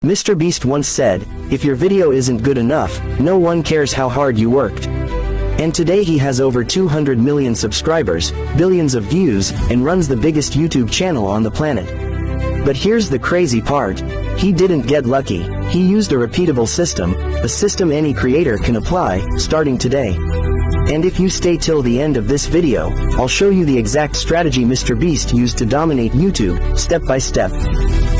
MrBeast once said, "If your video isn't good enough, no one cares how hard you worked." And today he has over 200 million subscribers, billions of views, and runs the biggest YouTube channel on the planet. But here's the crazy part. He didn't get lucky. He used a repeatable system, a system any creator can apply, starting today. And if you stay till the end of this video, I'll show you the exact strategy MrBeast used to dominate YouTube, step by step.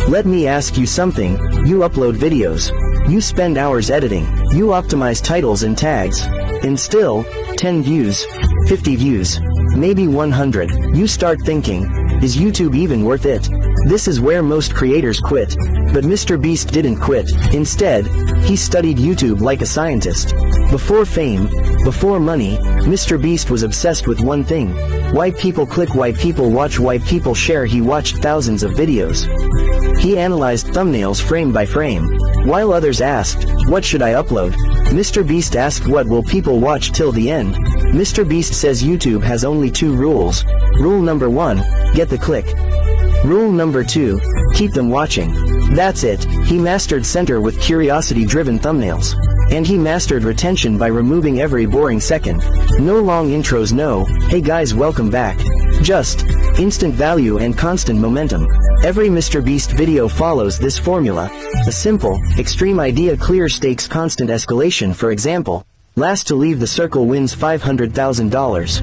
Let me ask you something. You upload videos. You spend hours editing. You optimize titles and tags. And still, 10 views, 50 views, maybe 100. You start thinking, is YouTube even worth it? This is where most creators quit. But MrBeast didn't quit. Instead, he studied YouTube like a scientist. Before fame, before money, MrBeast was obsessed with one thing. Why people click, why people watch, why people share. He watched thousands of videos. He analyzed thumbnails frame by frame. While others asked, what should I upload? MrBeast asked, what will people watch till the end? MrBeast says YouTube has only 2 rules. Rule number 1, get the click. Rule number 2, keep them watching. That's it. He mastered center with curiosity-driven thumbnails. And he mastered retention by removing every boring second. No long intros, no, hey guys, welcome back. Just instant value and constant momentum. Every MrBeast video follows this formula. A simple, extreme idea, clear stakes, constant escalation. For example, last to leave the circle wins $500,000.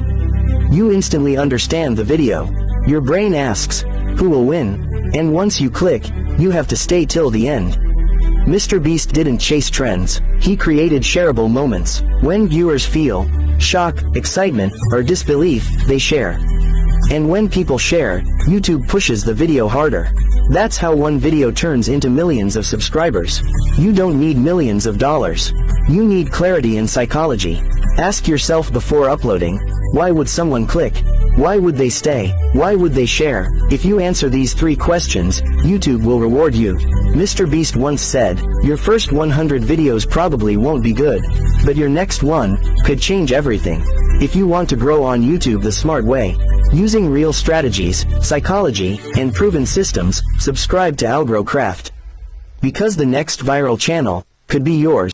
You instantly understand the video. Your brain asks, who will win? And once you click, you have to stay till the end. MrBeast didn't chase trends. He created shareable moments. When viewers feel shock, excitement, or disbelief, they share. And when people share, YouTube pushes the video harder. That's how one video turns into millions of subscribers. You don't need millions of dollars. You need clarity and psychology. Ask yourself before uploading, why would someone click? Why would they stay? Why would they share? If you answer these 3 questions, YouTube will reward you. MrBeast once said, your first 100 videos probably won't be good, but your next one could change everything. If you want to grow on YouTube the smart way, using real strategies, psychology, and proven systems, subscribe to AlgroCraft. Because the next viral channel could be yours.